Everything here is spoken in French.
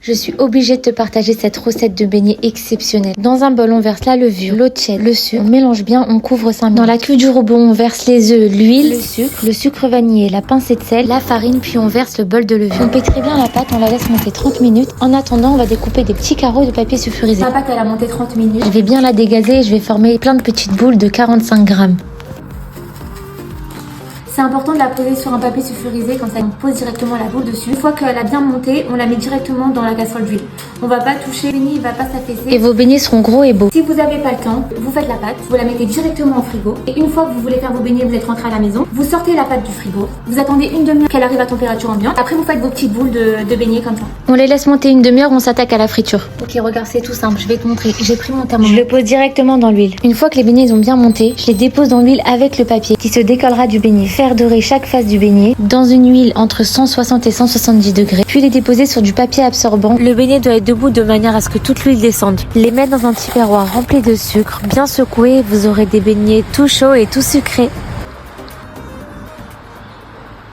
Je suis obligée de te partager cette recette de beignets exceptionnelle. Dans un bol, on verse la levure, l'eau tiède, le sucre. On mélange bien, on couvre 5 minutes. Dans la cuve du robot, on verse les œufs, l'huile, le sucre vanillé, la pincée de sel, la farine, puis on verse le bol de levure. On pétrit bien la pâte, on la laisse monter 30 minutes. En attendant, on va découper des petits carreaux de papier sulfurisé. La pâte, elle a monté 30 minutes. Je vais bien la dégazer et je vais former plein de petites boules de 45 grammes. C'est important de la poser sur un papier sulfurisé, comme ça on pose directement la boule dessus. Une fois qu'elle a bien monté, on la met directement dans la casserole d'huile. On va pas toucher, le beignet il va pas s'affaisser. Et vos beignets seront gros et beaux. Si vous n'avez pas le temps, vous faites la pâte, vous la mettez directement au frigo. Et une fois que vous voulez faire vos beignets, vous êtes rentré à la maison, vous sortez la pâte du frigo. Vous attendez une demi-heure qu'elle arrive à température ambiante. Après vous faites vos petites boules de beignets comme ça. On les laisse monter une demi-heure, on s'attaque à la friture. Ok, regarde, c'est tout simple, je vais te montrer. J'ai pris mon thermomètre. Je le pose directement dans l'huile. Une fois que les beignets ils ont bien monté, je les dépose dans l'huile avec le papier qui se décollera du beignet. Faire dorer chaque face du beignet dans une huile entre 160 et 170 degrés, puis les déposer sur du papier absorbant. Le beignet doit être debout de manière à ce que toute l'huile descende. Les mettre dans un petit perroir rempli de sucre, bien secoué, vous aurez des beignets tout chauds et tout sucrés.